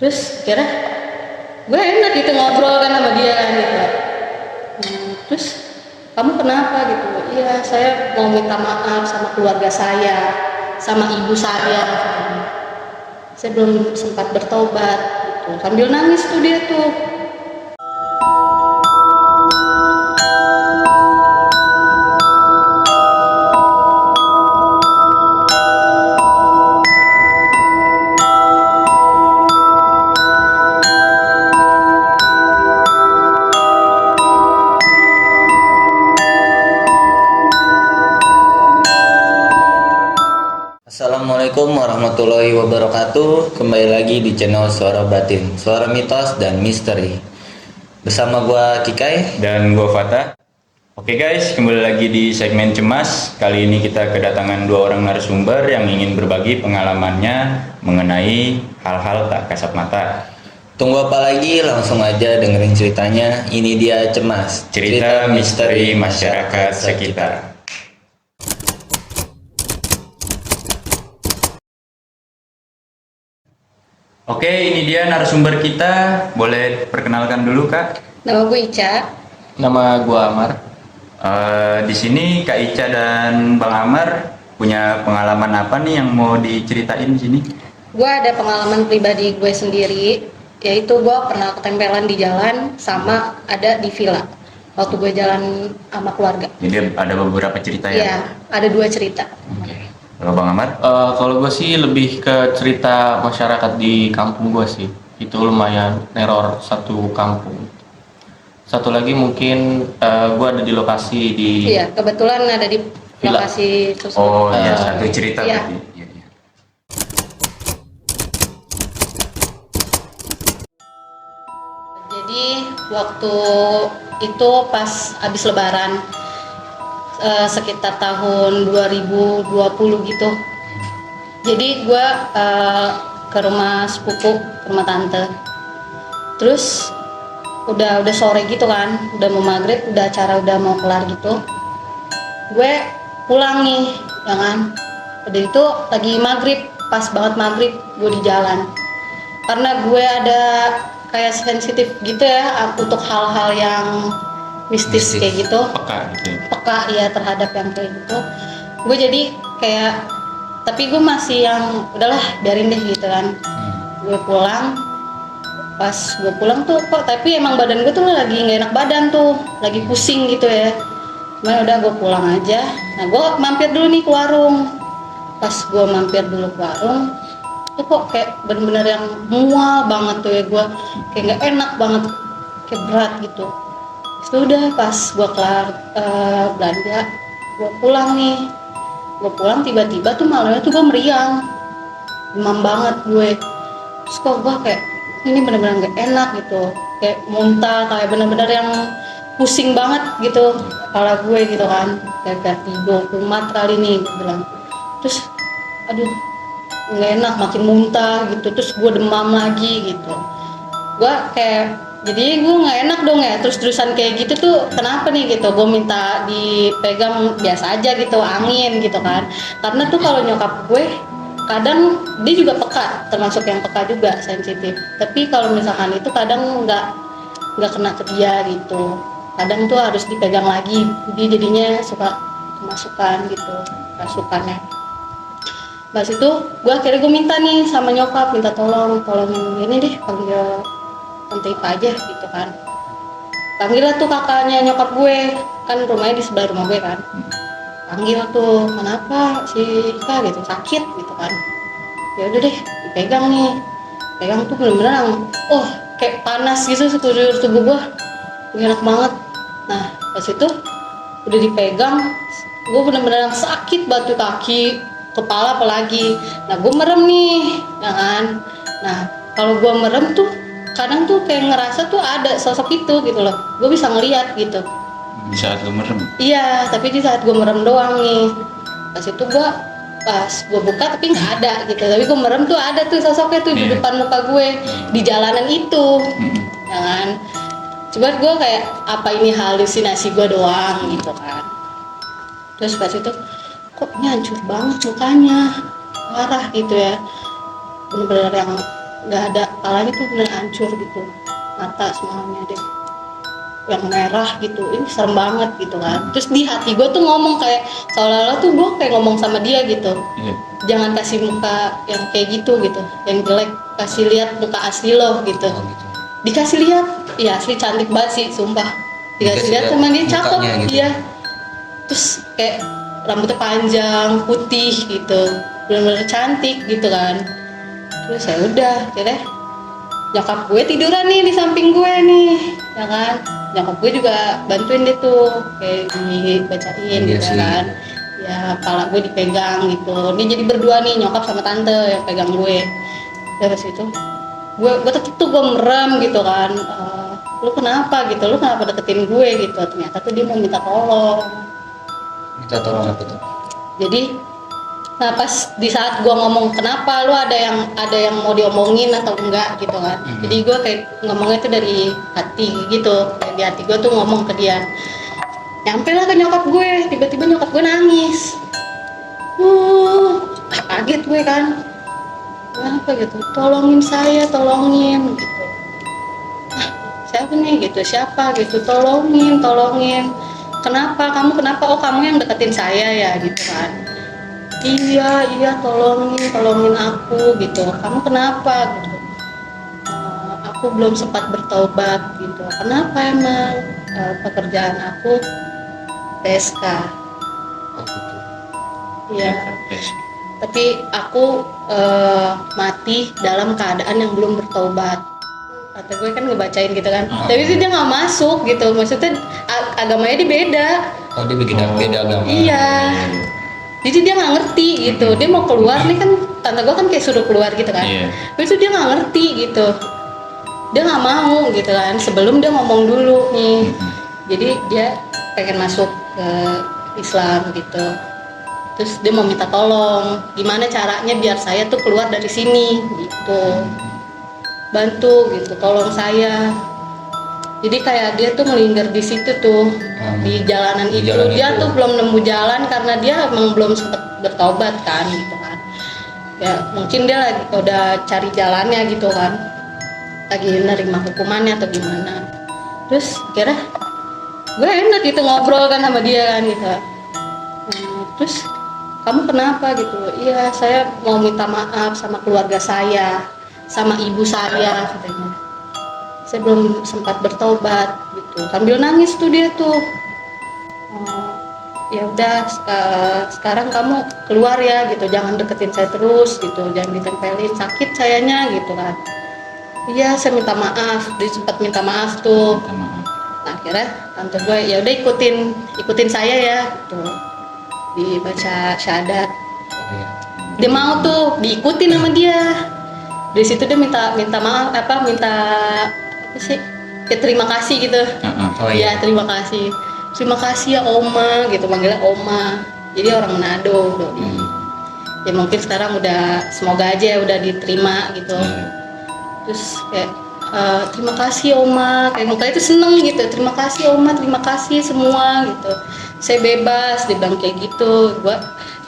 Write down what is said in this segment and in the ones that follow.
Terus kira gue enak gitu ngobrol kan sama dia kan gitu. Terus kamu kenapa gitu? Iya, saya mau minta maaf sama keluarga saya, sama ibu saya. Saya belum sempat bertobat gitu. Sambil nangis tuh dia tuh. Assalamualaikum warahmatullahi wabarakatuh. Kembali lagi di channel Suara Batin, Suara Mitos dan Misteri. Bersama gua Kikai Dan gue Fata. Oke guys, kembali lagi di segmen Cemas. Kali ini kita kedatangan dua orang narasumber yang ingin berbagi pengalamannya mengenai hal-hal tak kasat mata. Tunggu apa lagi? Langsung aja dengerin ceritanya. Ini dia Cemas, Cerita misteri masyarakat sekitar. Oke, ini dia narasumber kita. Boleh perkenalkan dulu Kak? Nama gue Ica. Nama gua Amar. Di sini Kak Ica dan Bang Amar punya pengalaman apa nih yang mau diceritain di sini? Gue ada pengalaman pribadi gue sendiri, yaitu gue pernah ketempelan di jalan sama ada di villa waktu gue jalan sama keluarga. Jadi ada beberapa cerita ya? Iya, ada 2 cerita. Oke. Kalau Bang Amar? Kalau gue sih lebih ke cerita masyarakat di kampung gue sih. Itu lumayan neror satu kampung. Satu lagi mungkin gue ada di lokasi di Iya, kebetulan ada di Villa. lokasi tersebut. Oh iya, satu cerita iya. berarti. Iya, iya. Jadi waktu itu pas habis lebaran, sekitar tahun 2020 gitu. Jadi gue ke rumah sepupu, ke rumah tante. Terus udah sore gitu kan, udah mau maghrib, udah acara udah mau kelar gitu. Gue pulang nih, ya kan. Udah itu lagi maghrib, pas banget maghrib gue di jalan. Karena gue ada kayak sensitif gitu ya untuk hal-hal yang mistis kayak gitu. Peka gitu. Peka ya terhadap yang kayak gitu. Gue jadi kayak, tapi gue masih yang udahlah biarin deh gitu kan. Gue pulang, pas gue pulang tuh kok tapi emang badan gue tuh lagi nggak enak badan tuh, lagi pusing gitu ya. Cuman udah gue pulang aja. Nah gue mampir dulu nih ke warung. Pas gue mampir dulu ke warung, tuh kok kayak bener-bener yang mual banget tuh ya, gue kayak nggak enak banget, kayak berat gitu. Sudah pas gue kelar belanja, gue pulang nih. Gue pulang tiba-tiba tuh malamnya tuh gue meriang, demam banget gue. Terus kok gue kayak ini bener-bener gak enak gitu, kayak muntah, kayak bener-bener yang pusing banget gitu kepala gue gitu kan, kayak tidur kumat kali nih gue bilang. Terus aduh nggak enak, makin muntah gitu. Terus gue demam lagi gitu. Gue kayak jadi gue nggak enak dong ya, terus-terusan kayak gitu tuh kenapa nih gitu. Gue minta dipegang biasa aja gitu, angin gitu kan. Karena tuh kalau nyokap gue kadang dia juga peka, termasuk yang peka juga, sensitif. Tapi kalau misalkan itu kadang nggak kena ke dia gitu. Kadang tuh harus dipegang lagi, dia jadinya suka kemasukan gitu rasukannya. Pas itu gue akhirnya gue minta nih sama nyokap, minta tolongin ini deh, panggil tante Ipa aja gitu kan. Panggil lah tuh kakaknya nyokap gue, kan rumahnya di sebelah rumah gue kan. Panggil tuh, kenapa si Ika gitu, sakit gitu kan. Ya udah deh, dipegang nih. Pegang tuh bener-bener yang kayak panas gitu sekujur tubuh gue. Enak banget. Nah pas itu udah dipegang, gue bener-bener yang sakit batu kaki, kepala apalagi. Nah gue merem nih, ya kan. Nah kalau gue merem tuh kadang tuh kayak ngerasa tuh ada sosok itu gitu loh. Gue bisa ngeliat gitu. Di saat lu merem. Iya, tapi di saat gue merem doang nih. Pas itu pas gue buka tapi nggak ada gitu. Tapi gue merem tuh ada tuh sosoknya tuh di depan muka gue di jalanan itu, ya kan. Coba gue kayak apa ini halusinasi gue doang gitu kan. Terus pas itu kok ini hancur banget mukanya, parah gitu ya. Bener-bener yang nggak ada, kepalanya tuh bener hancur gitu, mata semuanya deh yang merah gitu, ini serem banget gitu kan. Terus di hati gue tuh ngomong kayak seolah-olah tuh gue kayak ngomong sama dia gitu, Iya. jangan kasih muka yang kayak gitu gitu, yang jelek, kasih lihat muka asli lo gitu. Oh, gitu. Dikasih lihat, iya asli cantik banget sih sumpah, dikasih Dikasih lihat lihat sama dia cakep mukanya gitu. iya. Terus kayak rambutnya panjang putih gitu, benar-benar cantik gitu kan. Terus ya udah akhirnya nyokap gue tiduran nih di samping gue nih ya kan, nyokap gue juga bantuin dia tuh kayak dibacain Iya gitu sih. kan ya, kepala gue dipegang gitu, dia jadi berdua nih nyokap sama tante yang pegang gue. Terus itu gue tetep tuh gue merem gitu kan. Lu kenapa gitu, lu kenapa deketin gue gitu, ternyata tuh dia mau minta tolong. Minta tolong apa tuh? Jadi nah pas di saat gue ngomong kenapa lu ada yang mau diomongin atau enggak gitu kan. Jadi gue kayak ngomongnya tuh dari hati gitu, kayak di hati gue tuh ngomong ke dia. Nyampe lah ke nyokap gue, tiba-tiba nyokap gue nangis. Kaget gue kan, kenapa gitu, tolongin saya, tolongin gitu. Siapa nih gitu, siapa gitu, tolongin kenapa kamu, kenapa, oh kamu yang deketin saya ya gitu kan. Iya tolongin aku gitu, kamu kenapa gitu. Aku belum sempat bertobat gitu. Kenapa emang? Pekerjaan aku PSK. Oh, gitu. Iya, tapi aku mati dalam keadaan yang belum bertobat. Kata gue kan ngebacain gitu kan, tapi sih dia nggak masuk gitu, maksudnya agamanya dia beda. Oh, dia beda agama. Iya, jadi dia nggak ngerti gitu, dia mau keluar nih kan, tante gue kan kayak suruh keluar gitu kan. Iya. Tapi itu dia nggak ngerti gitu, dia nggak mau gitu kan, sebelum dia ngomong dulu nih. Jadi dia pengen masuk ke Islam gitu. Terus dia mau minta tolong, gimana caranya biar saya tuh keluar dari sini gitu, bantu gitu, tolong saya. Jadi kayak dia tuh melingkar di situ tuh, di jalanan Di itu. jalan Dia itu. tuh belum nemu jalan karena dia emang belum sempet bertobat kan gitu kan. Ya mungkin dia lagi udah cari jalannya gitu kan, lagi nerima hukumannya atau gimana. Terus kira gue enak gitu ngobrol kan sama dia kan gitu. Terus kamu kenapa gitu? Iya saya mau minta maaf sama keluarga saya, sama ibu saya katanya. Saya belum sempat bertobat gitu, sambil nangis tuh dia tuh. Ya udah sekarang kamu keluar ya gitu, jangan deketin saya terus gitu, jangan ditempelin, sakit sayanya gitu kan. Iya saya minta maaf, dia sempat minta maaf tuh. Minta maaf. Nah, akhirnya tante gue ya udah ikutin saya ya gitu, dibaca syahadat. Oh, iya. Dia mau tuh diikutin sama dia. Dari situ dia minta maaf, minta apa sih, ya terima kasih gitu. Oh, iya. Ya terima kasih ya Oma gitu, manggilnya Oma, jadi orang Manado doi. Ya mungkin sekarang udah, semoga aja udah diterima gitu. Terus kayak terima kasih Oma, kayak mukanya itu seneng gitu, terima kasih Oma, terima kasih semua gitu, saya bebas, dia bilang kayak gitu. Gua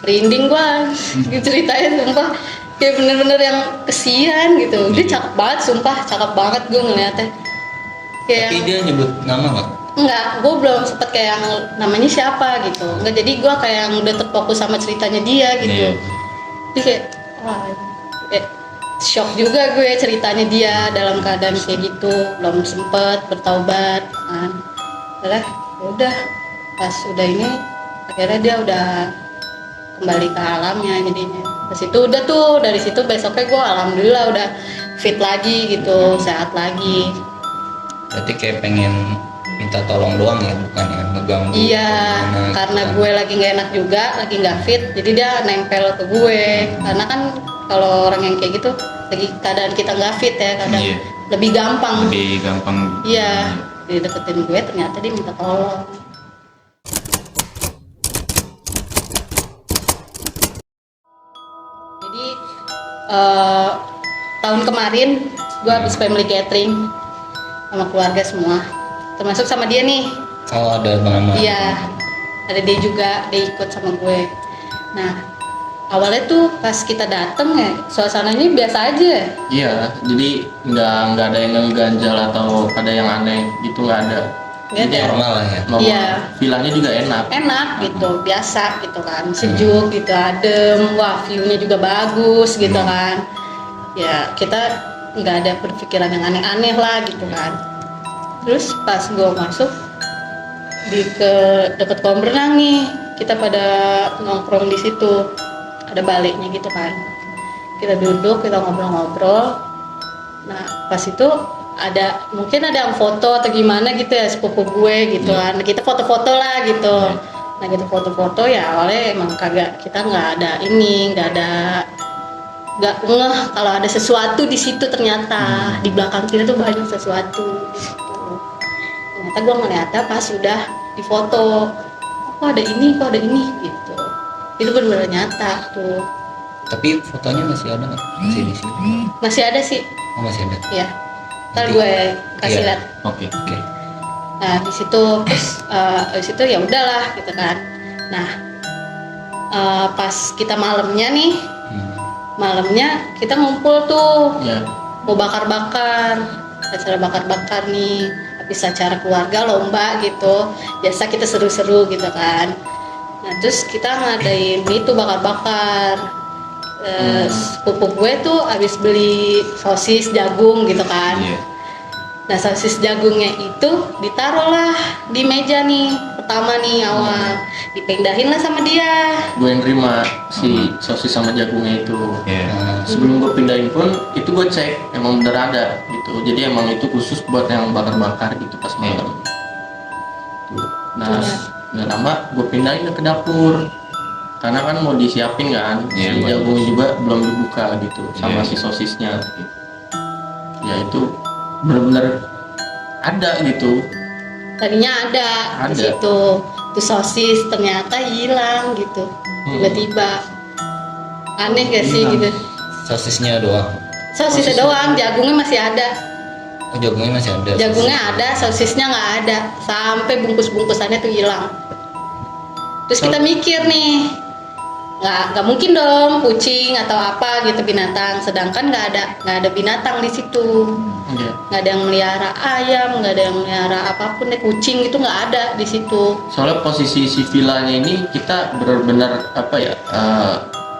merinding gua gitu ceritanya, sumpah kayak bener-bener yang kesian gitu. Dia cakep banget, sumpah cakep banget gue ngeliatnya. Kayak Tapi dia nyebut nama nggak? enggak, gue belum sempet kayak yang namanya siapa gitu. Enggak, jadi gue kayak yang udah terfokus sama ceritanya dia gitu. Iya. Jadi kayak wah, kayak shock juga gue ceritanya dia dalam keadaan kayak gitu, belum sempet bertaubat kan. Udah pas udah ini akhirnya dia udah kembali ke alamnya jadinya. Terus itu udah tuh, dari situ besoknya gue alhamdulillah udah fit lagi gitu, sehat lagi. Berarti kayak pengen minta tolong doang ya, bukan ya ngeganggu. Iya, gimana, karena gitu kan. gue lagi nggak enak juga, lagi nggak fit, jadi dia nempel ke gue. Karena kan kalau orang yang kayak gitu, lagi keadaan kita nggak fit ya, kadang Iya. lebih gampang. Lebih gampang. Iya, dia deketin gue, ternyata dia minta tolong. Jadi tahun kemarin gue habis family catering sama keluarga semua, termasuk sama dia nih. Oh, ada nama. Iya, ada dia juga, dia ikut sama gue. Nah, awalnya tuh pas kita dateng ya suasananya biasa aja. Iya, jadi nggak ada yang ngeganjal atau ada yang aneh gitu, nggak ada. Nggak Jadi ada. Normal lah ya. normal. Iya. Villanya juga enak. Enak gitu, biasa gitu kan, sejuk gitu, adem, wah view-nya juga bagus gitu kan. Ya kita nggak ada berpikiran yang aneh-aneh lah gitu kan. Terus pas gue masuk ke deket kolam renang nih, kita pada nongkrong di situ, ada baliknya gitu kan. Kita duduk, kita ngobrol-ngobrol. Nah pas itu mungkin ada yang foto atau gimana gitu ya, sepupu gue gitu kan, kita foto-foto lah gitu. Nah gitu foto-foto ya awalnya emang kita nggak ngeh kalau ada sesuatu di situ, ternyata di belakang kita tuh banyak sesuatu di situ. Ternyata gue ngeliatnya pas sudah difoto, kok ada ini gitu. Itu benar-benar nyata tuh. Tapi fotonya masih ada nggak? Masih di sini? Masih ada sih, Oh, masih ada. ya. Ntar gue kasih Iya. lihat. Oke. Oke. Nah di situ terus di situ ya udahlah gitu kan. Nah pas kita malamnya kita ngumpul tuh, Ya. mau bakar-bakar, acara bakar-bakar nih, habis acara keluarga lomba gitu, biasa kita seru-seru gitu kan. Nah terus kita ngadain itu bakar-bakar. Sepupu gue tuh habis beli sosis jagung gitu kan. Iya. Nah sosis jagungnya itu ditaruh lah di meja nih, pertama nih awal, dipindahin lah sama dia. Gue yang nerima si sosis sama jagungnya itu. Iya. Sebelum gue pindahin pun itu gue cek emang bener ada gitu. Jadi emang itu khusus buat yang bakar-bakar gitu pas malam. Nah nggak lama gue pindahin ke dapur. Karena kan mau disiapin kan, Iya, si jagungnya juga belum dibuka gitu, sama Iya. si sosisnya. Gitu. Ya itu bener-bener ada gitu. Tadinya ada di Ada. situ, itu sosis ternyata hilang gitu, tiba-tiba. Aneh gak sih Hilang. gitu? Sosisnya doang. Sosisnya doang, jagungnya masih ada. Oh, jagungnya masih ada. Jagungnya ada, sosisnya nggak ada, sampai bungkus-bungkusannya tuh hilang. Terus kita mikir nih, nggak mungkin dong kucing atau apa gitu binatang, sedangkan nggak ada binatang di situ, Iya. nggak ada yang melihara ayam, nggak ada yang melihara apapun deh, kucing itu nggak ada di situ. Soalnya posisi si villanya ini kita benar-benar apa ya?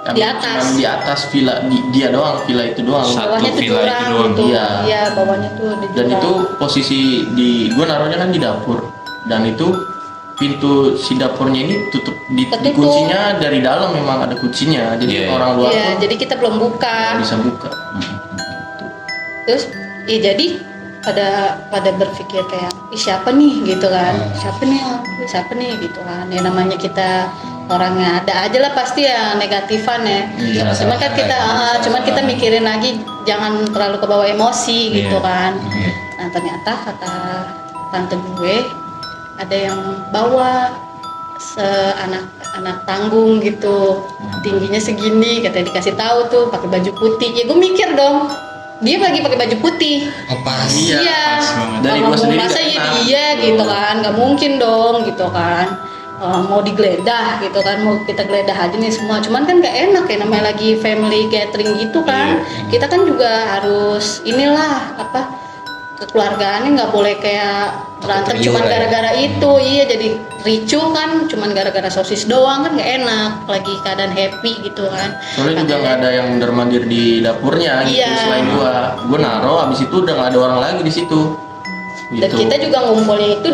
Di atas. Cuman di atas villa dia doang, villa itu doang. Satu Bawahnya tuh villa itu jurang doang. gitu, Iya. iya bawahnya tuh ada Dan jurang. itu posisi gue naruhnya kan di dapur. Dan itu pintu si dapurnya ini tutup Ketutup. dikuncinya dari dalam, memang ada kuncinya. Jadi Iya. orang luar Iya, pun jadi kita belum buka. nggak bisa buka. Terus ya jadi pada berpikir kayak siapa nih gitu kan, siapa nih gitu kan, ya namanya kita orangnya ada aja lah pasti ya negatifan ya. Iya, Cuman kan kita cuman kita mikirin lagi jangan terlalu kebawa emosi gitu Iya. kan. Iya. Nah ternyata kata tante gue ada yang bawa anak tanggung gitu, tingginya segini, katanya dikasih tahu tuh pakai baju putih. Ya gue mikir dong, dia lagi pakai baju putih. Oh, pas. Iya. pas banget. Dari Kalau gua sendiri masa nggak ya kenal. dia gitu kan, nggak mungkin dong gitu kan. Mau digeledah gitu kan, mau kita geledah aja nih semua, cuman kan nggak enak ya, namanya lagi family gathering gitu kan. Kita kan juga harus inilah apa, kekeluargaannya nggak boleh kayak berantem Riuh cuman lah ya. gara-gara itu. Iya, jadi ricuh kan cuman gara-gara sosis doang kan nggak enak, lagi keadaan happy gitu kan. Soalnya juga nggak ada yang mondar-mandir di dapurnya gitu. Iya. Selain gua naro, abis itu udah nggak ada orang lagi di situ. Dan Gitu. kita juga ngumpulnya itu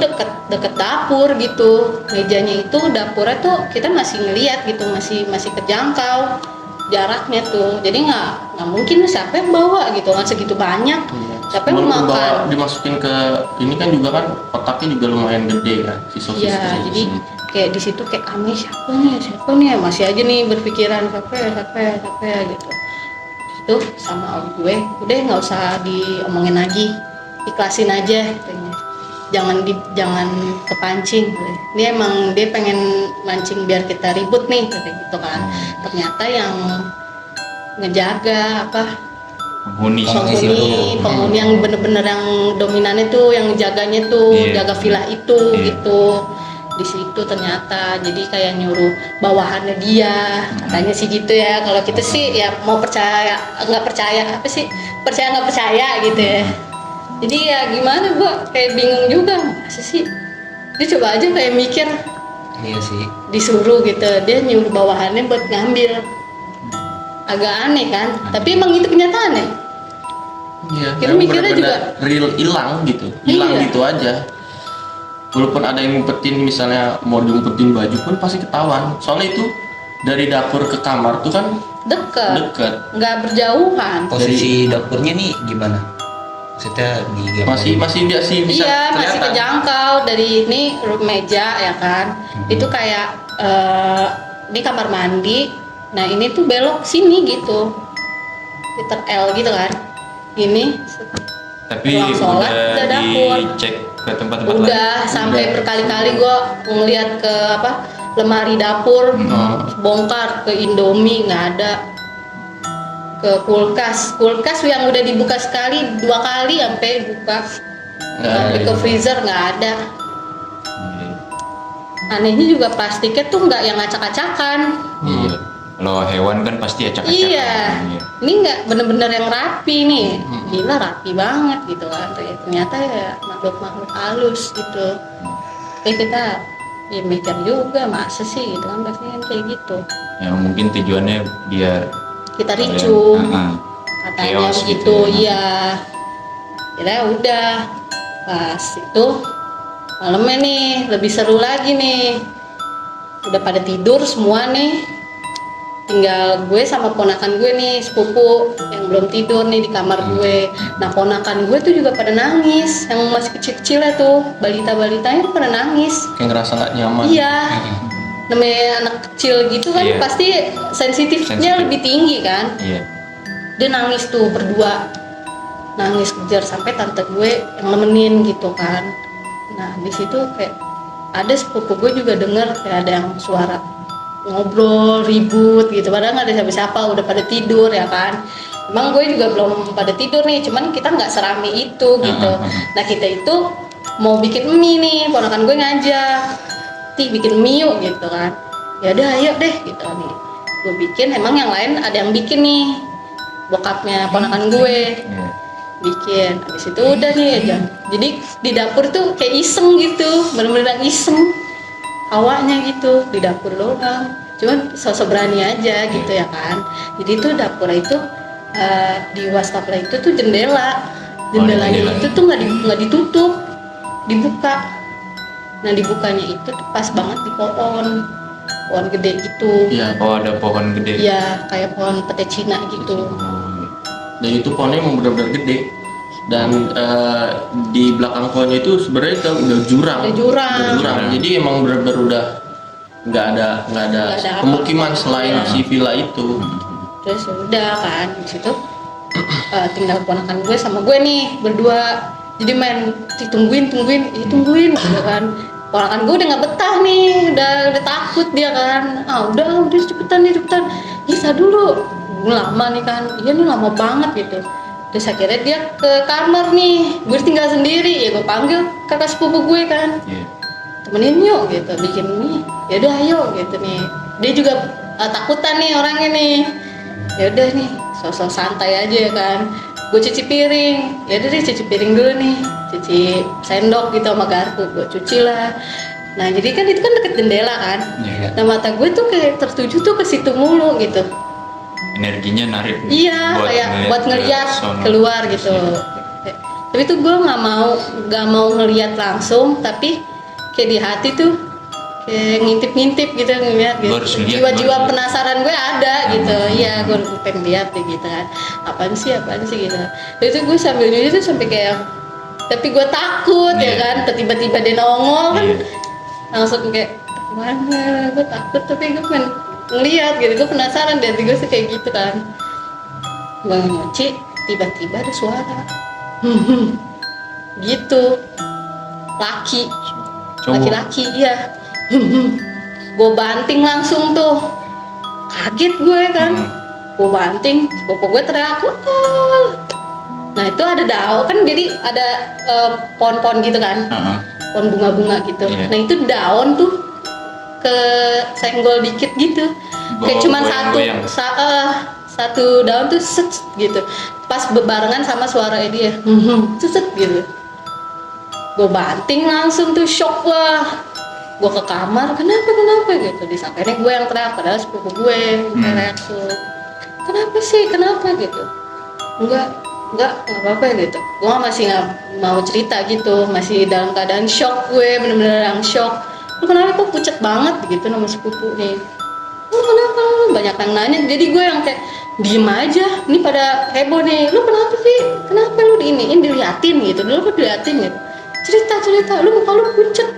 deket dapur gitu, mejanya itu dapurnya tuh kita masih ngelihat gitu, masih kejangkau jaraknya tuh, jadi nggak mungkin siapa yang bawa gitu kan segitu banyak. Iya. Siapa yang Sebelum makan? dimasukin ke ini kan juga kan kotaknya juga lumayan gede kan si sosis. Iya, tersebut. jadi kayak di situ kayak aneh, siapa nih, masih aja nih berpikiran siapa ya gitu. Itu sama om gue, udah nggak usah diomongin lagi, ikhlasin aja katanya. Jangan kepancing. Dia emang dia pengen mancing biar kita ribut nih kayak gitu kan. Ternyata yang ngejaga apa Penghuni. penghuni yang bener-bener yang dominannya tuh, yang jaganya tuh, Iya. jaga villa itu Iya. gitu. di situ ternyata. Jadi kayak nyuruh bawahannya dia, katanya sih gitu ya. Kalau kita sih ya mau percaya nggak percaya, apa sih, percaya nggak percaya gitu ya. Jadi ya gimana, gua kayak bingung juga, masa sih dia coba aja kayak mikir, Iya sih. disuruh gitu, dia nyuruh bawahannya buat ngambil. Agak aneh kan, tapi emang itu kenyataannya. Iya, Kita memang mikirnya benar-benar real hilang gitu, hilang Iya. gitu aja. Walaupun ada yang ngumpetin, misalnya mau diumpetin baju pun pasti ketahuan. Soalnya itu dari dapur ke kamar tuh kan Deket, deket, nggak berjauhan. Posisi dapurnya nih gimana? Maksudnya di masih dia sih bisa Iya, masih kelihatan. kejangkau dari ini meja ya kan. Itu kayak ini kamar mandi. Nah ini tuh belok sini gitu, Peter L gitu kan. Ini Tapi ruang sholat, udah udah dapur. dicek ke tempat-tempat lain. Udah sampai berkali-kali gue ngeliat ke apa lemari dapur, bongkar, ke Indomie nggak ada, ke kulkas yang udah dibuka sekali 2 kali sampai buka, Nggak ada sampai ke juga. freezer nggak ada. Iya. Anehnya juga plastiknya tuh nggak yang acak-acakan. Iya. Kalau hewan kan pasti acak-acakan. Iya, ini nggak bener-bener yang rapi nih. Gila rapi banget gitu kan. Ternyata ya makhluk-makhluk halus gitu. Kayak kita ya mikir juga, masa sih gitu kan, pasti kan kayak gitu. Ya mungkin tujuannya biar Kita kalian- ricu, Ah, katanya chaos begitu, gitu ya. iya. Kira udah, pas itu malamnya nih lebih seru lagi nih. Udah pada tidur semua nih. Tinggal gue sama ponakan gue nih, sepupu yang belum tidur nih di kamar gue. Nah ponakan gue tuh juga pada nangis, yang masih kecil-kecilnya tuh, balita-balitanya tuh pada nangis. Kayak ngerasa nggak nyaman. Iya, namanya anak kecil gitu kan Iya. pasti sensitifnya Sensitif. lebih tinggi kan. Iya. Dia nangis tuh berdua, nangis kejar sampai tante gue yang nemenin gitu kan. Nah di situ kayak ada sepupu gue juga denger kayak ada yang suara ngobrol ribut gitu, padahal nggak ada siapa-siapa, udah pada tidur ya kan. Emang gue juga belum pada tidur nih, cuman kita nggak serame itu gitu. Nah kita itu mau bikin mie nih, ponakan gue ngajak, "Ti bikin mie yuk," gitu kan. Ya udah ayo deh gitu nih. Gue bikin, emang yang lain ada yang bikin nih, bokapnya ponakan gue Iya. bikin. Habis itu udah nih aja. Jadi di dapur tuh kayak iseng gitu, bener-bener iseng. Awalnya gitu di dapur doang. Cuman sosok berani aja gitu ya kan. Jadi tuh dapur itu di wastafel itu tuh jendela. Jendelanya jendela. itu tuh nggak ditutup, dibuka. Nah dibukanya itu tuh pas banget di pohon gede gitu. Iya. Oh ada pohon gede. Iya kayak pohon pete Cina gitu. Oh, Dan itu pohonnya emang benar-benar gede. Dan di belakang pohonnya itu sebenarnya udah jurang. Ada jurang. Udah jurang. Jadi emang benar-benar udah nggak ada Nggak ada pemukiman apa-apa. selain Iya. si villa itu. Terus ya udah kan di situ tinggal ponakan gue sama gue nih berdua, jadi main ditungguin gitu kan. Ponakan gue udah nggak betah nih, udah takut dia kan. Udah cepetan bisa dulu, lama nih kan. Iya nih lama banget gitu. Terus akhirnya dia ke kamar nih, gue tinggal sendiri. Ya gue panggil kakak sepupu gue kan, iya. temenin yuk gitu bikin mie. Ya udah ayo gitu nih. Dia juga takutan nih orangnya nih. Ya udah nih sosok santai aja ya kan. Gue cuci piring. Ya udah deh cuci piring dulu nih, cuci sendok gitu sama garpu, gue cuci lah. Nah jadi kan itu kan deket jendela kan. Iya. Nah mata gue tuh kayak tertuju tuh ke situ mulu gitu. Energinya narik. Iya, kayak buat ngeliat ke sono. keluar gitu. Tapi tuh gue nggak mau ngeliat langsung, tapi kayak di hati tuh kayak ngintip gitu ngeliat gitu. Gua harus lihat, Jiwa-jiwa gua harus penasaran gue ada gitu. Iya, gue pengen lihat deh gitu kan. Apaan sih gitu. Terus itu gue sambil nyuci tuh sampai kayak, tapi gue takut ya Iya. kan. Tiba-tiba dia nongol kan, Iya. langsung kayak mana, gue takut tapi gue pengen ngeliat gitu, gue penasaran dan gue sih kayak gitu kan. Gue nyuci, tiba-tiba ada suara gitu, laki Cowok. laki-laki iya. Gue banting langsung tuh, kaget gue kan. Gue banting, sepupu gue teriak "Wah." Nah itu ada daun kan, jadi ada pohon-pohon gitu kan, Heeh. pohon bunga-bunga gitu. Iya. Nah itu daun tuh ke senggol dikit gitu, kayak cuman Goyang-goyang. satu daun tuh set gitu, pas bebarengan sama suaranya dia, set gitu. Gue banting langsung tuh, shock lah. Gue ke kamar, kenapa gitu. Disampaikan gue yang teriak, padahal sepupu gue teriak tuh. Kenapa gitu. Enggak apa-apa gitu. Gue masih nggak mau cerita gitu, masih dalam keadaan shock gue, bener-bener yang shock. Lu kenapa kok pucet banget gitu nama sepupu nih. Lu kenapa? Banyak yang nanya, jadi gue yang kayak diem aja. Ini pada heboh nih, lu kenapa sih? Kenapa lu diiniin, diliatin gitu, lu diliatin gitu. Cerita, lu muka lu pucet.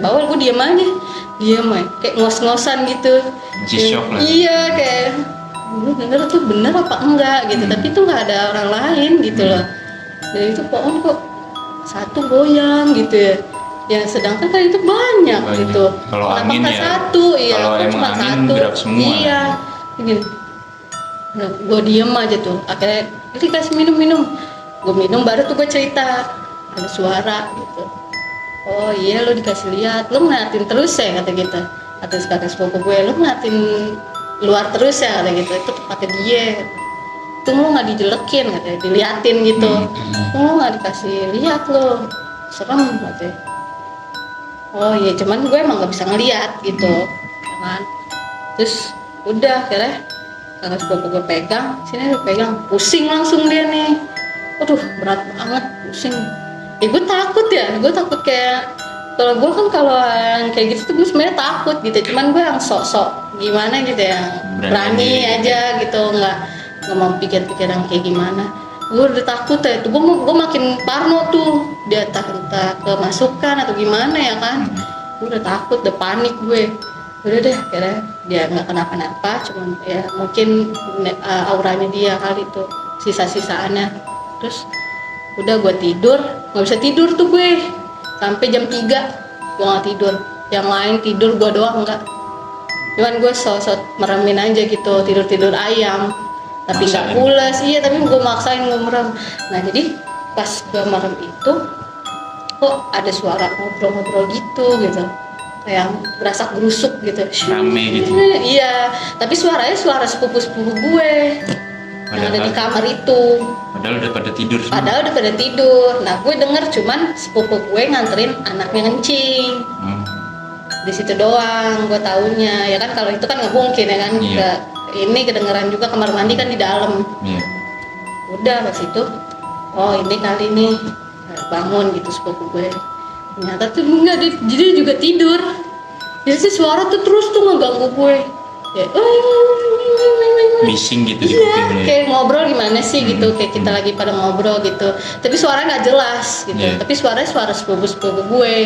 Bawel gue diem aja, kayak ngos-ngosan gitu. Masih shock lah. Iya, kayak lu denger tuh bener apa enggak gitu, tapi tuh nggak ada orang lain gitu loh. Dan itu pohon kok satu goyang gitu ya. Ya sedangkan kan itu banyak. Gitu. Kalau Kenapa angin nggak ya, satu? Iya, kalau kok emang cuma angin satu. gerak semua. Iya. Gini. Nah, gue diem aja tuh. Akhirnya dikasih minum. Gue minum baru tuh gue cerita. Ada suara gitu. Oh iya, lo dikasih lihat, lo ngeliatin terus ya kata gitu. Kata sepupu gue, lo ngeliatin luar terus ya kata gitu. Itu tempatnya dia. Itu lo nggak dijelekin katanya, diliatin gitu. Lo nggak dikasih lihat lo, serem katanya. Oh iya, cuman gue emang nggak bisa ngeliat gitu, ya kan. Terus udah akhirnya kakak sepupu gue pegang, sini lo pegang, pusing langsung dia nih. Waduh berat banget, pusing. Gue takut kayak kalau gue kan kalau yang kayak gitu tuh gue sebenarnya takut gitu, cuman gue yang sok-sok gimana gitu ya, berani aja gitu, nggak mau pikir-pikir yang kayak gimana. Gue udah takut ya, tuh gue makin parno tuh, dia entah kemasukan atau gimana ya kan. Gue udah takut, udah panik gue. Udah deh, akhirnya dia nggak kenapa-napa, cuman ya mungkin auranya dia kali tuh, sisa-sisaannya. Terus udah gue tidur, nggak bisa tidur tuh gue sampai jam 3 gue nggak tidur. Yang lain tidur, gue doang enggak. Cuman gue sok meremin aja gitu, tidur ayam, tapi nggak pulas. Iya, tapi gue maksain gue merem. Nah jadi pas gue merem itu kok ada suara ngobrol-ngobrol gitu kayak berasa gerusuk gitu, Rame gitu. Iya, tapi suaranya suara sepupu gue yang ada di kamar itu. Padahal udah pada tidur semua. Nah gue denger cuman sepupu gue nganterin anaknya kencing. Di situ doang gue taunya, ya kan kalau itu kan nggak mungkin ya kan. Iya. Ini kedengeran juga, kamar mandi kan di dalam. Iya. Udah pas itu, oh ini kali nih bangun gitu sepupu gue. Ternyata tuh enggak, dia juga tidur. Jadi sih suara tuh terus tuh ngeganggu gue. Ya, Bising gitu di iya, kupingnya. kayak ngobrol gimana sih gitu, kayak kita lagi pada ngobrol gitu. Tapi suaranya nggak jelas gitu. Iya. Tapi suaranya suara sepupu gue.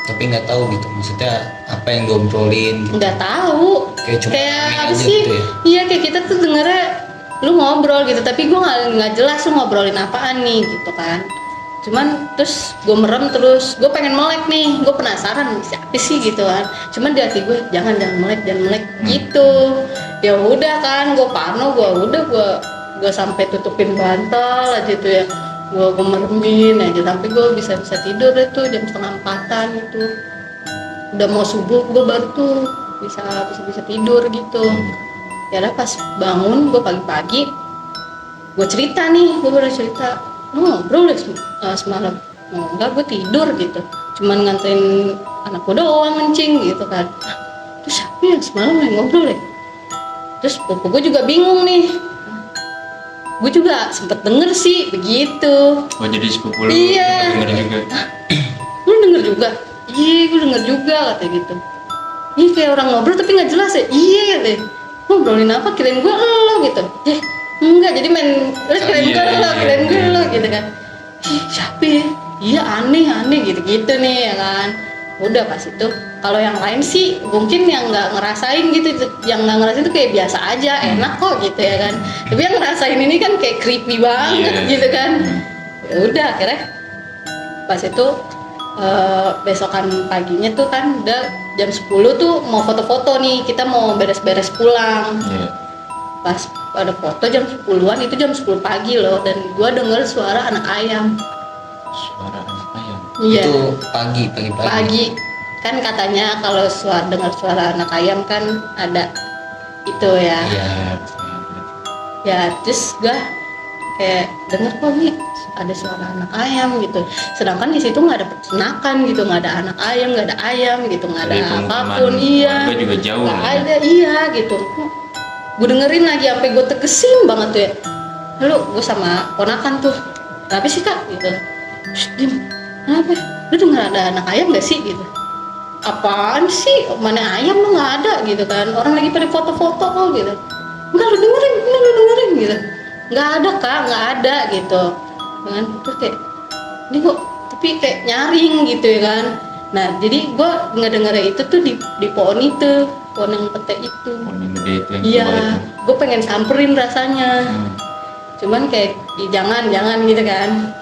Tapi nggak tahu gitu, maksudnya apa yang ngobrolin gitu. Nggak tahu. Kayak cuma aneh apa aja sih? gitu ya? Iya, kayak kita tuh dengernya lu ngobrol gitu, tapi gue nggak jelas lu ngobrolin apaan nih gitu kan. Cuman terus gue merem terus, gue pengen melek nih, gue penasaran siapa sih gitu kan. Cuman di hati gue jangan melek gitu. Ya udah kan, gue parno, gue sampai tutupin bantal aja tuh ya, gue meremin aja sampai gue bisa tidur itu jam 3:30 gitu. Udah mau subuh gue baru tuh bisa tidur gitu. Ya udah pas bangun gue pagi-pagi, gue cerita nih, gue baru cerita. Ngobrol deh semalam. Enggak, gue tidur gitu, cuman nganterin anak gue doang kencing gitu kan. Terus siapa yang semalam yang ngobrol deh? Terus pupu gue juga bingung nih. Gue juga sempet denger sih begitu. Oh jadi sepupu lu Iya. denger juga. Lu denger juga? Iya, gue denger juga katanya gitu. Iya, kayak orang ngobrol tapi nggak jelas ya. Iya katanya. Ngobrolin apa? Kirain gue lo gitu. Enggak, jadi main kirain gue lo gitu kan. Ih, siapa ya? Iya, aneh gitu nih ya kan. Udah pas itu, kalau yang lain sih mungkin yang nggak ngerasain gitu, yang nggak ngerasain tuh kayak biasa aja, enak kok gitu ya kan. Tapi yang ngerasain ini kan kayak creepy banget gitu kan. Ya udah akhirnya pas itu besokan paginya tuh kan udah jam 10 tuh mau foto-foto nih, kita mau beres-beres pulang. Pas ada foto jam 10-an, itu jam 10 pagi loh, dan gua denger suara anak ayam. Suara anak ayam. Iya. Itu pagi. Pagi kan katanya kalau dengar suara anak ayam kan ada itu ya. Iya. Ya terus gue kayak denger kok nih ada suara anak ayam gitu. Sedangkan di situ nggak ada peternakan gitu, nggak ada anak ayam, nggak ada ayam gitu, nggak ada Jadi pemukiman apapun. Iya. warga juga jauh Nggak lah ya. ada, iya gitu. Gue dengerin lagi sampai gue tegesin banget tuh ya. Lalu gue sama ponakan tuh, kenapa sih kak gitu? Shh, Dim, kenapa? Lu denger ada anak ayam gak sih gitu? Apaan sih? Mana ayam lu nggak ada gitu kan? Orang lagi pada foto-foto kok gitu. Enggak, lu dengerin gitu. Nggak ada kak, nggak ada gitu. Kan? Terus kayak, ini kok tapi kayak nyaring gitu ya kan? Nah jadi gue ngedenger itu tuh di pohon itu, pohon yang petek itu. Oh, yang gede itu yang tua Iya, itu. gue pengen samperin rasanya. Cuman kayak jangan gitu kan.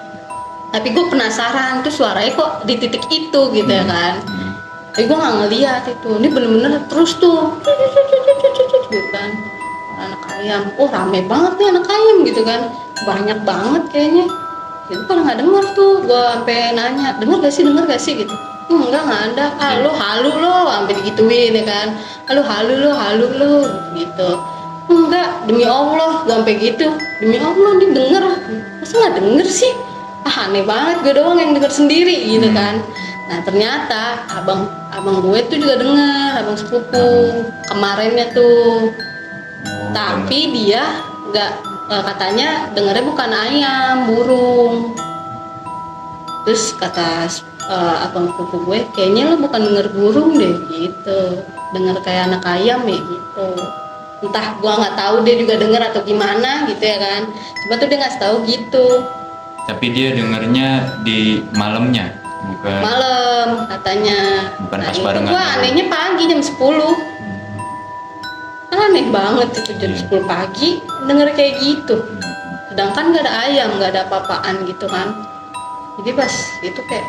Tapi gue penasaran tuh suaranya kok di titik itu gitu ya kan. Tapi gue nggak ngeliat itu. Ini bener-bener terus tuh gitu kan. Anak ayam, oh rame banget nih anak ayam gitu kan. Banyak banget kayaknya. Itu pada nggak denger tuh. Gue sampai nanya, denger gak sih gitu. Enggak ada. Ah lu halu lo, sampai digituin ya kan. Lu halu lo gitu. Enggak, demi Allah, gak sampai gitu. Demi Allah dia denger. Masa nggak denger sih? Ah aneh banget, gue doang yang denger sendiri gitu kan. Nah ternyata abang gue tuh juga denger, abang sepupu kemarinnya tuh. Tapi dia nggak katanya dengernya bukan ayam, burung. Terus kata abang sepupu gue, kayaknya lo bukan denger burung deh gitu, denger kayak anak ayam ya gitu. Entah gua nggak tahu dia juga denger atau gimana gitu ya kan. Cuma tuh dia nggak tahu gitu. Tapi dia dengernya di malamnya, bukan Malam katanya. Bukan Nah, pas itu barengan gua ya? anehnya pagi jam 10. Kan aneh banget itu jam Iya. 10 pagi denger kayak gitu. Sedangkan nggak ada ayam, nggak ada apa-apaan gitu kan. Jadi pas itu kayak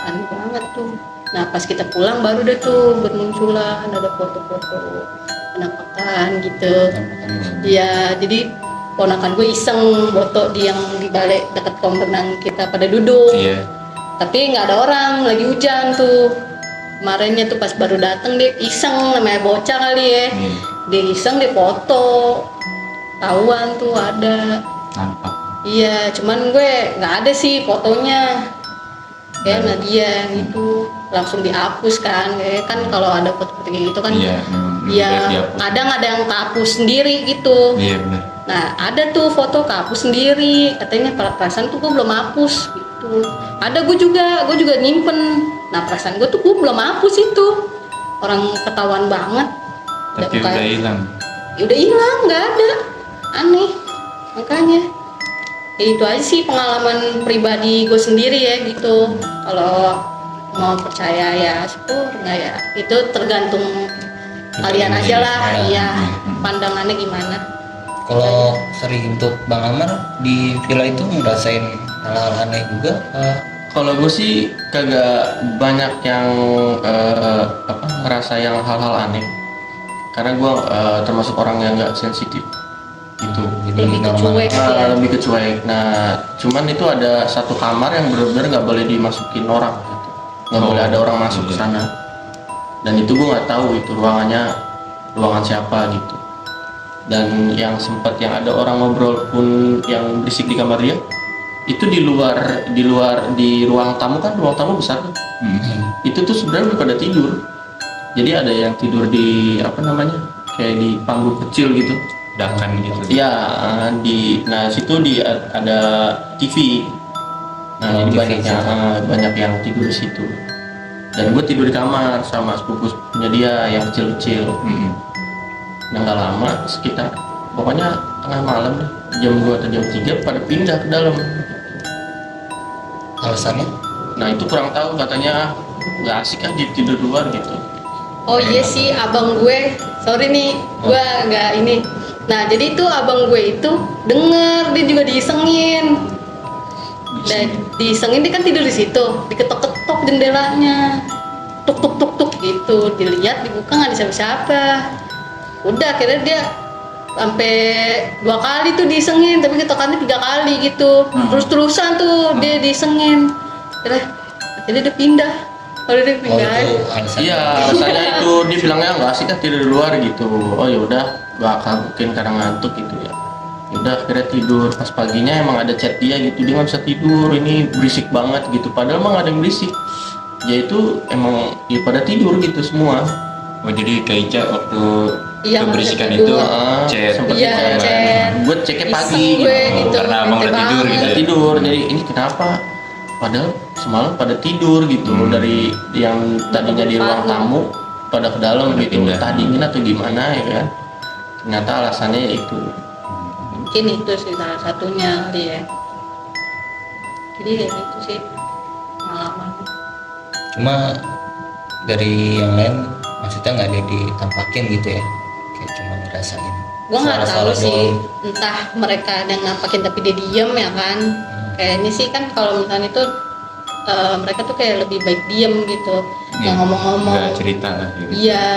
aneh banget tuh. Nah pas kita pulang baru deh tuh bermunculan ada foto-foto penampakan gitu. Iya, jadi ponakan gue iseng foto di yang di balik dekat kolam renang kita pada duduk. Iya. Tapi nggak ada orang, lagi hujan tuh. Kemarinnya tuh pas baru dateng dia iseng, namanya bocah kali ya. Dia iseng dia foto. Tahuan tuh ada. Nampak. Iya, cuman gue nggak ada sih fotonya. Kayak Nadia gitu langsung dihapus kan. Kayak kan kalau ada foto-foto kayak gitu kan. Iya, memang lebih Iya, baik dihapus. kadang ada yang kehapus sendiri gitu. Iya benar. Nah, ada tuh foto kehapus sendiri. Katanya perasaan tuh gue belum hapus gitu. Ada gue juga nyimpen. Nah, perasaan gue tuh gue belum hapus itu. Orang ketahuan banget. Tapi udah hilang. Ya udah hilang, nggak ada. Aneh. Makanya ya itu aja sih pengalaman pribadi gue sendiri ya gitu. Kalau mau percaya ya syukur, nggak ya itu tergantung kalian aja lah. Iya, pandangannya gimana. Kalau sering untuk Bang Amar di villa itu ngerasain hal-hal aneh juga? Kalau gue sih kagak banyak yang ngerasa yang hal-hal aneh, karena gue termasuk orang yang nggak sensitif gitu. Jadi Lebih normal. kecuek ya. Lebih kecuek. Nah, cuman itu ada satu kamar yang benar-benar nggak boleh dimasukin orang, gitu. Nggak boleh ada orang masuk ke sana. Dan itu gue nggak tahu itu ruangan siapa gitu. Dan yang sempat yang ada orang ngobrol pun yang berisik di kamar dia, itu di ruang tamu kan, ruang tamu besar kan. Itu tuh sebenarnya udah pada tidur. Jadi ada yang tidur di kayak di panggung kecil gitu. Dakan gitu. Iya, situ ada TV. Nah, jadi banyak yang tidur di situ. Dan gue tidur di kamar sama sepupunya dia yang kecil-kecil. Nah, nggak lama, sekitar pokoknya tengah malam deh, jam 2 atau jam 3 pada pindah ke dalam. Alasannya? Nah, itu kurang tahu, katanya nggak asik aja tidur luar gitu. Oh iya sih, abang gue, sorry nih, gue nggak ini. Nah jadi itu abang gue itu denger, dia juga diisengin. Dan diisengin dia kan tidur di situ, diketok-ketok jendelanya, tuk gitu, dilihat dibuka nggak ada siapa-siapa. Udah akhirnya dia sampai 2 kali tuh diisengin, tapi ketokannya 3 kali gitu, terus-terusan tuh dia diisengin. Akhirnya jadi dia pindah. Kalau dia Oh pindah, itu alasan. Iya, alasannya itu dia bilangnya nggak asik kan tidur di luar gitu. Oh ya udah, gua kabukin karena ngantuk gitu ya. Udah akhirnya tidur. Pas paginya emang ada chat dia gitu, dia nggak bisa tidur, ini berisik banget gitu. Padahal emang nggak ada yang berisik. Ya itu emang ya pada tidur gitu semua. Oh jadi Kak Ica waktu Iya, keberisikan nggak itu tidur. chat. Sempet Iya, chat. chat. Gue ceknya pagi Iseng gue gitu. gitu. Karena abang udah bete tidur banget. gitu. Udah tidur, jadi ini kenapa? Padahal semalam pada tidur gitu, dari yang tadinya di ruang tamu pada ke dalam Pada gitu, pindah. entah dingin atau gimana ya kan. Ternyata alasannya ya itu. Mungkin itu sih salah satunya dia. Jadi ya itu sih pengalaman. Cuma dari yang lain maksudnya nggak ada ditampakin gitu ya, kayak cuma ngerasain. Gue nggak tahu Suara-suara sih, doang. entah mereka ada yang nampakin tapi dia diem ya kan. Kayaknya sih kan kalau misalnya itu mereka tuh kayak lebih baik diem gitu, Iya, yang ngomong-ngomong. nggak cerita lah gitu. Iya,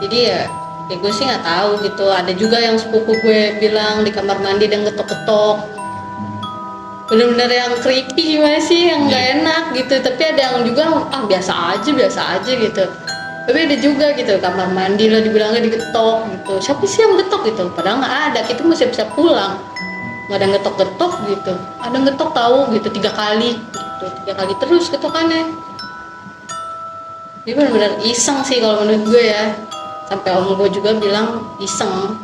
jadi ya gue sih nggak tahu gitu. Ada juga yang sepupu gue bilang di kamar mandi dan ketok-ketok. Bener-bener yang creepy gimana sih, yang nggak enak gitu. Tapi ada yang juga biasa aja gitu. Tapi ada juga gitu kamar mandi lah dibilangnya digetok gitu. Siapa sih yang getok gitu? Padahal nggak ada. Kita masih bisa pulang. Nggak ada yang getok-getok gitu. Ada yang getok tahu gitu 3 kali gitu. 3 kali terus getokannya. Ini benar-benar iseng sih kalau menurut gue ya. Sampai om gue juga bilang iseng.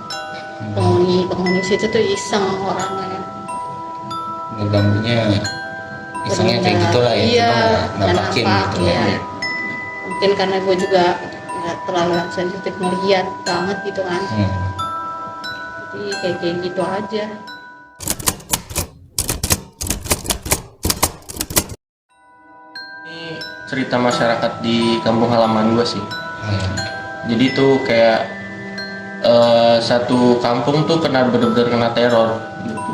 Penghuni situ tuh iseng orangnya. Ngeganggunya isengnya kayak Benar-benar, gitulah ya, iya, cuma nampakin nampak, gitu iya. ya. Mungkin karena gue juga nggak terlalu sensitif melihat banget gitu kan. Jadi kayak gitu aja. Ini cerita masyarakat di kampung halaman gue sih. Jadi tuh kayak satu kampung tuh bener-bener kena teror gitu.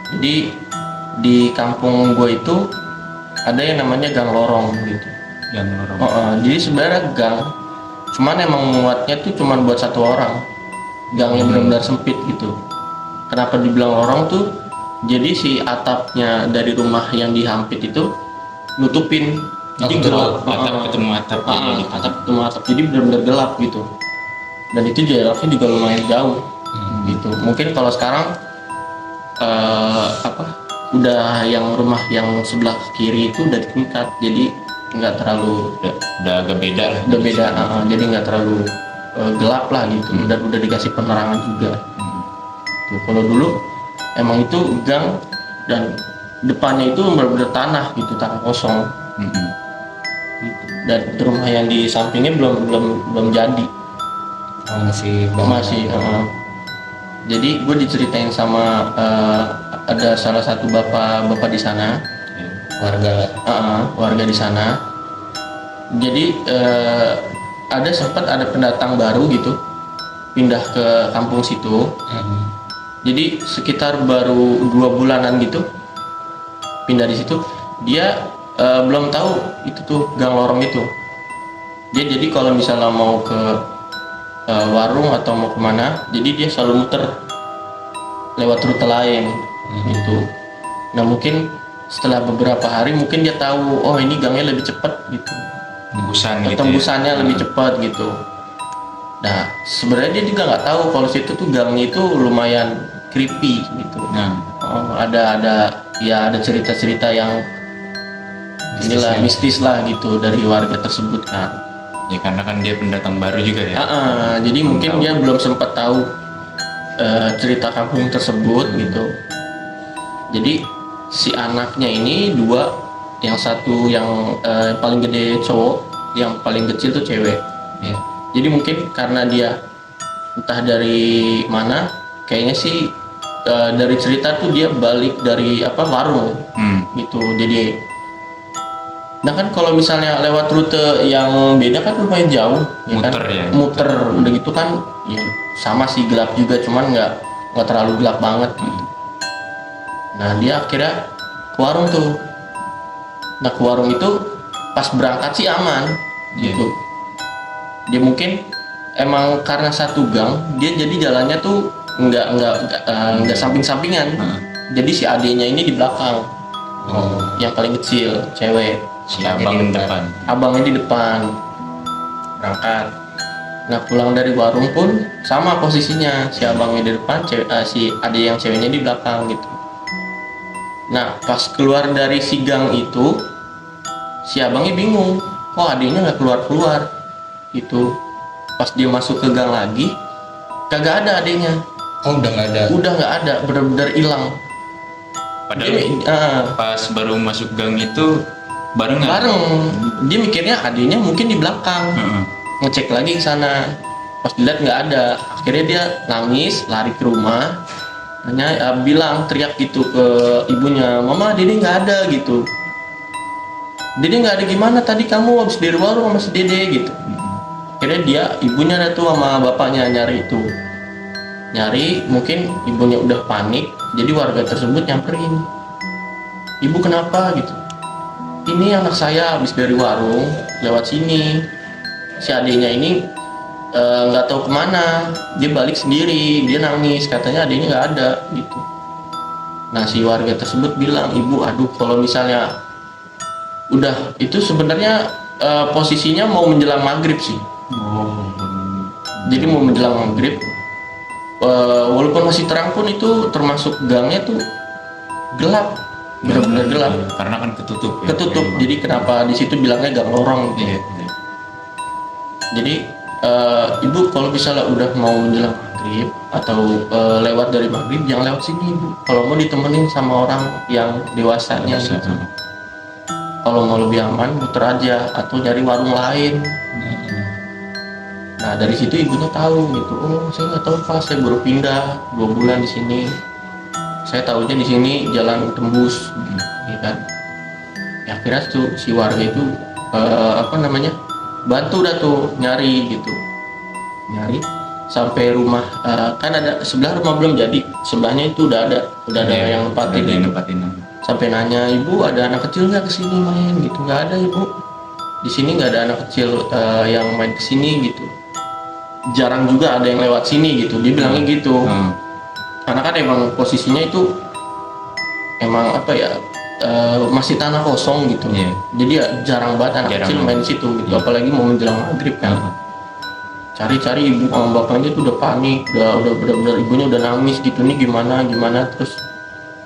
Jadi di kampung gue itu ada yang namanya gang lorong gitu. Yang orang. Jadi sebenarnya gang, cuman emang muatnya tuh cuman buat 1 orang. Gangnya benar-benar sempit gitu. Kenapa dibilang lorong tuh? Jadi si atapnya dari rumah yang dihampit itu nutupin. Jadi Oh, gelap. Atap ketemu atap. Jadi Atap ketemu atap. Jadi benar-benar gelap gitu. Dan itu jaraknya juga lumayan jauh gitu. Mungkin kalau sekarang udah yang rumah yang sebelah kiri itu udah tingkat, jadi nggak terlalu udah agak beda lah. udah beda, jadi nggak terlalu gelap lah gitu. Udah dikasih penerangan juga. Tuh, kalau dulu emang itu gang dan depannya itu benar-benar tanah gitu, tanah kosong. Gitu. Dan rumah yang di sampingnya belum jadi. Oh, masih bangun. Masih. Jadi gue diceritain sama ada salah satu bapak di sana, warga di sana. Jadi sempat ada pendatang baru gitu, pindah ke kampung situ. Jadi sekitar baru 2 bulanan gitu pindah di situ. Dia belum tahu itu tuh gang lorong itu. Dia jadi kalau misalnya mau ke warung atau mau kemana, jadi dia selalu muter lewat rute lain gitu. Nah mungkin setelah beberapa hari mungkin dia tahu, oh ini gangnya lebih cepat gitu, tembusannya lebih cepat gitu. Nah sebenarnya dia juga nggak tahu kalau situ tuh gangnya itu lumayan creepy gitu. Ada cerita-cerita yang inilah mistis lah gitu dari warga tersebut kan. Ya karena kan dia pendatang baru juga ya. Jadi mungkin dia belum sempat tahu cerita kampung tersebut gitu. Jadi si anaknya ini 2, yang satu yang paling gede cowok, yang paling kecil tuh cewek. Ya. Jadi mungkin karena dia entah dari mana, kayaknya sih dari cerita tuh dia balik dari warung gitu. Jadi nah kan kalau misalnya lewat rute yang beda kan lumayan jauh, Muter kan? ya? Muter udah gitu kan, ya sama sih gelap juga, cuman nggak terlalu gelap banget. Nah dia akhirnya ke warung tuh. Nah ke warung itu pas berangkat sih aman gitu. Dia mungkin emang karena satu gang, dia jadi jalannya tuh nggak samping-sampingan. Jadi si adenya ini di belakang, yang paling kecil, cewek. Si abang depan. Abangnya di depan berangkat. Nah pulang dari warung pun sama posisinya, si abangnya di depan, si adik yang ceweknya di belakang gitu. Nah pas keluar dari si gang itu, si abangnya bingung, kok adiknya nggak keluar gitu. Pas dia masuk ke gang lagi, kagak ada adiknya, Oh, udah nggak ada. udah nggak ada, benar-benar hilang. Padahal pas baru masuk gang itu barengan. Bareng, dia mikirnya adiknya mungkin di belakang. Heeh. Ngecek lagi ke sana, pas dilihat nggak ada, akhirnya dia nangis lari ke rumah, bilang teriak gitu ke ibunya, mama dede nggak ada gitu. Dede nggak ada gimana, tadi kamu habis dari warung sama si dede gitu. Akhirnya dia ibunya ada tuh sama bapaknya nyari itu, mungkin ibunya udah panik, jadi warga tersebut nyamperin, ibu kenapa gitu, ini anak saya habis dari warung lewat sini, si adiknya ini nggak tahu kemana, dia balik sendiri, dia nangis, katanya adiknya nggak ada gitu. Nah si warga tersebut bilang, ibu aduh kalau misalnya udah itu sebenarnya posisinya mau menjelang maghrib sih, jadi mau menjelang maghrib, walaupun masih terang pun itu termasuk gangnya tuh gelap, benar-benar gelap, Karena kan ketutup. Ya. ketutup. Iya. Jadi kenapa di situ bilangnya gang lorong gitu. Iya. Jadi ibu kalau misalnya udah mau menjelang maghrib atau lewat dari maghrib jangan lewat sini ibu. Kalau mau ditemenin sama orang yang dewasanya Bisa. gitu. Kalau mau lebih aman muter aja atau nyari warung lain. Nah dari situ ibunya tahu gitu. Oh saya nggak tahu pak, saya baru pindah 2 bulan di sini. Saya tahunya di sini jalan tembus, ya kan. Ya, akhirnya tuh si warga itu bantu dah tuh nyari gitu, sampai rumah, kan ada sebelah rumah belum jadi, sebelahnya itu udah ada Iya, yang nempatin ada yang gitu. nempatin. Sampai nanya, ibu ada anak kecil nggak kesini main gitu? Nggak ada ibu, di sini nggak ada anak kecil yang main kesini gitu, jarang juga ada yang lewat sini gitu, dia bilangnya gitu. Karena kan emang posisinya itu emang masih tanah kosong gitu. Iya. Jadi ya jarang banget anak Jarang. kecil main di situ gitu. Iya. Apalagi mau menjelang maghrib kan. Cari-cari ibu sama bapaknya tuh udah panik, udah benar-benar ibunya udah nangis gitu, nih gimana terus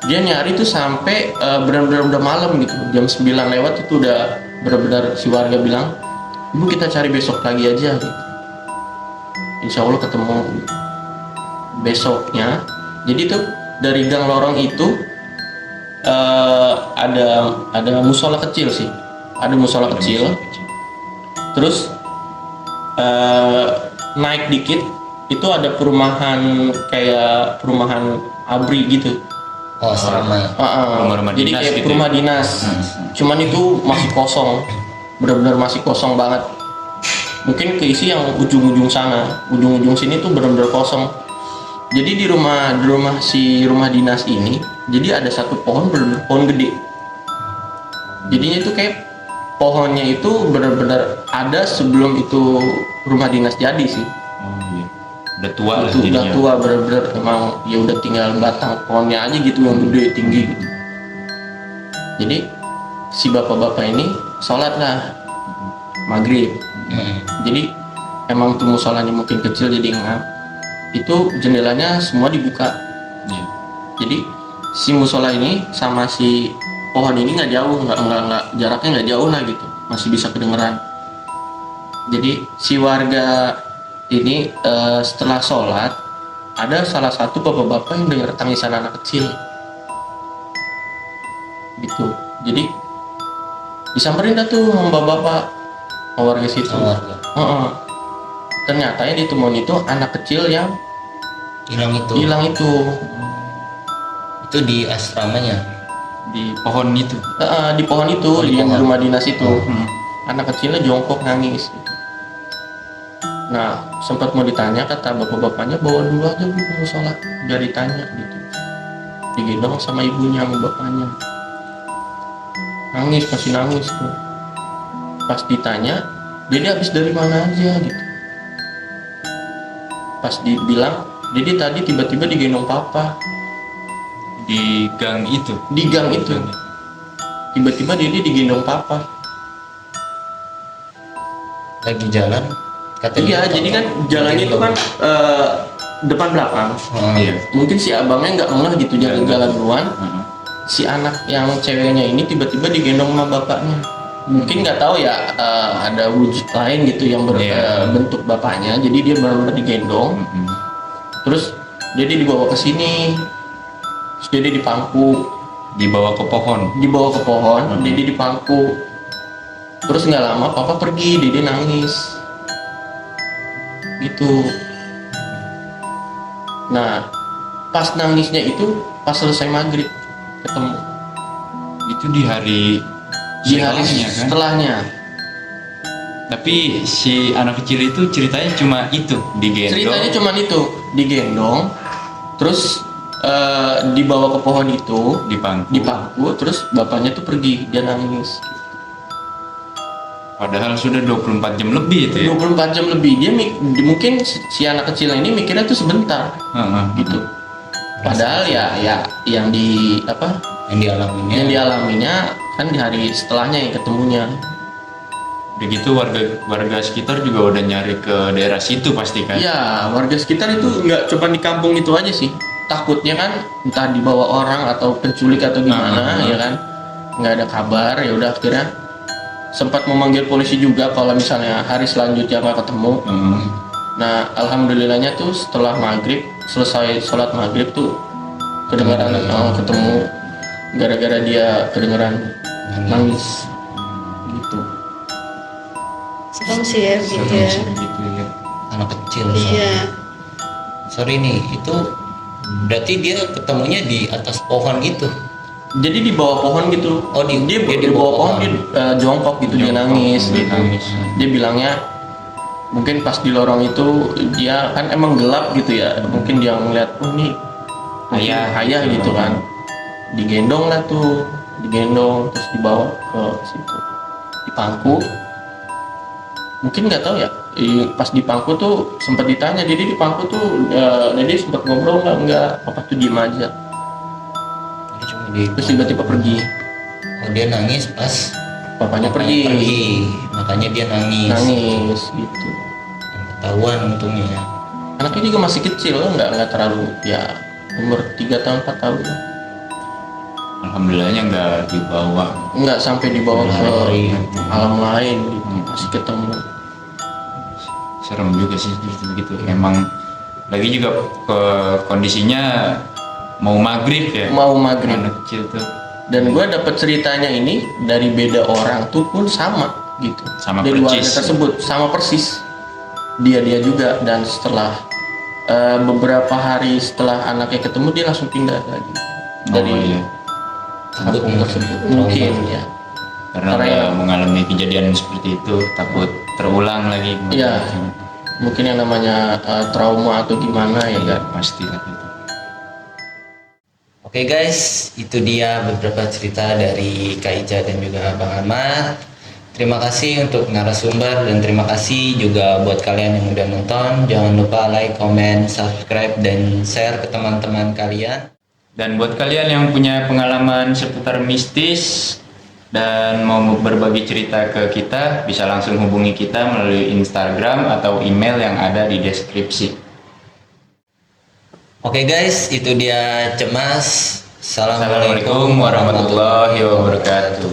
dia nyari tuh sampai benar-benar udah malam gitu, jam 9 lewat itu udah benar-benar si warga bilang, ibu kita cari besok lagi aja gitu. Insya Allah ketemu gitu. Besoknya, jadi tuh dari gang lorong itu ada musola kecil sih, ada musola kecil. Terus naik dikit itu ada perumahan kayak perumahan ABRI gitu. Oh, asrama. Rumah-rumah Jadi dinas kayak gitu rumah ya? dinas. Cuman itu masih kosong, benar-benar masih kosong banget. Mungkin keisi yang ujung-ujung sana, ujung-ujung sini tuh benar-benar kosong. Jadi di rumah dinas ini, jadi ada satu pohon, benar-benar pohon gede. Jadinya itu kayak pohonnya itu benar-benar ada sebelum itu rumah dinas jadi sih. Oh iya. Udah tua lah Itu udah jadinya. tua, benar-benar emang ya udah tinggal batang pohonnya aja gitu yang gede tinggi gitu. Jadi si bapak-bapak ini sholat lah maghrib. Jadi emang tuh musolanya mungkin kecil jadi ngap. Itu jendelanya semua dibuka. Iya. Jadi si musola ini sama si pohon ini nggak jauh, nggak jaraknya nggak jauh lah gitu, masih bisa kedengeran. Jadi si warga ini setelah sholat ada salah satu bapak-bapak yang dengar tangisan anak kecil gitu. Jadi disamperin dah tuh sama bapak-bapak, sama warga situ. Warga. Ternyata yang ditemuin itu anak kecil yang Hilang itu. hilang itu. Itu di asramanya. Di pohon itu. Di pohon itu, Oh, di yang pohon. rumah dinas itu. Hmm. Anak kecilnya jongkok nangis gitu. Nah sempat mau ditanya, kata bapak-bapaknya bawa dulu aja bu ke musola, biar ditanya gitu. Digendong sama ibunya sama bapaknya, masih nangis tuh. Pas ditanya, Dede habis dari mana aja gitu. Pas dibilang, Dede tadi tiba-tiba digendong papa Di gang itu. di gang itu. Tiba-tiba Dede digendong papa. lagi jalan katanya. Iya, jadi kan jalannya itu kan depan belakang. Iya. Mungkin si abangnya nggak ngeh gitu jalan-jalan duluan. Si anak yang ceweknya ini tiba-tiba digendong sama bapaknya. Mungkin nggak tahu ya, ada wujud lain gitu yang berbentuk bapaknya. Jadi dia benar-benar digendong. Terus jadi dibawa ke sini. Terus jadi dipangku. Dibawa ke pohon. Jadi dipangku. Terus nggak lama papa pergi, Dede nangis. Gitu. Nah, pas nangisnya itu pas selesai maghrib ketemu. Itu di hari Di hari setelahnya, kan? setelahnya. Tapi si anak kecil itu ceritanya cuma itu, digendong. Ceritanya cuma itu, digendong, terus dibawa ke pohon itu, dipangku, terus bapaknya tuh pergi, dia nangis. Padahal sudah 24 jam lebih itu ya. 24 jam lebih, mungkin si anak kecil ini mikirnya tuh sebentar, gitu. Padahal ya yang Yang dialaminya kan di hari setelahnya yang ketemunya. Begitu warga sekitar juga udah nyari ke daerah situ pasti kan. Iya, warga sekitar itu nggak cuma di kampung itu aja sih. Takutnya kan entah dibawa orang atau penculik atau gimana, ya kan. Nggak ada kabar, ya udah akhirnya sempat memanggil polisi juga kalau misalnya hari selanjutnya nggak ketemu. Nah, alhamdulillahnya tuh setelah maghrib, selesai sholat maghrib tuh kedengaran ketemu, gara-gara dia kedengaran nangis gitu. Serem sih ya gitu ya. Gitu ya. anak kecil. Iya. Sorry nih, itu berarti dia ketemunya di atas pohon itu. Jadi di bawah pohon gitu. Oh, dia di bawah pohon dia jongkok gitu, dia nangis gitu. Dia bilangnya mungkin pas di lorong itu dia kan emang gelap gitu ya. Mungkin dia ngeliat nih ayah gitu kan. Digendong lah tuh, terus dibawa ke situ. Dipangku. Mungkin nggak tahu ya. Pas dipangku tuh sempat ditanya, jadi dipangku tuh Dede sempat ngobrol nggak? Papa tuh diem aja. Terus tiba-tiba pergi. Oh, dia nangis pas Papanya pergi. Makanya dia nangis. Gitu. Dan ketahuan untungnya. Anaknya juga masih kecil, nggak terlalu ya, umur 3 tahun 4 tahun. Alhamdulillahnya nggak dibawa. Nggak sampai dibawa ke Lari. alam lain gitu. Masih ketemu. Serem juga sih begitu. Emang lagi juga ke kondisinya mau maghrib ya. Mau maghrib. Anak kecil tuh. Dan gue dapet ceritanya ini dari beda orang tuh pun sama gitu. Sama dari warga persis. tersebut sama persis. Dia juga, dan setelah beberapa hari setelah anaknya ketemu dia langsung pindah lagi dari kampung tersebut. Mungkin ya. Karena udah mengalami kejadian seperti itu, takut terulang lagi. Iya. Mungkin yang namanya trauma atau gimana ya kan. Pasti lah itu. Oke guys, itu dia beberapa cerita dari Kak Ica dan juga Bang Ahmad. Terima kasih untuk narasumber dan terima kasih juga buat kalian yang udah nonton. Jangan lupa like, comment, subscribe, dan share ke teman-teman kalian. Dan buat kalian yang punya pengalaman seputar mistis dan mau berbagi cerita ke kita, bisa langsung hubungi kita melalui Instagram atau email yang ada di deskripsi. Oke guys, itu dia Cemas. Assalamualaikum warahmatullahi wabarakatuh.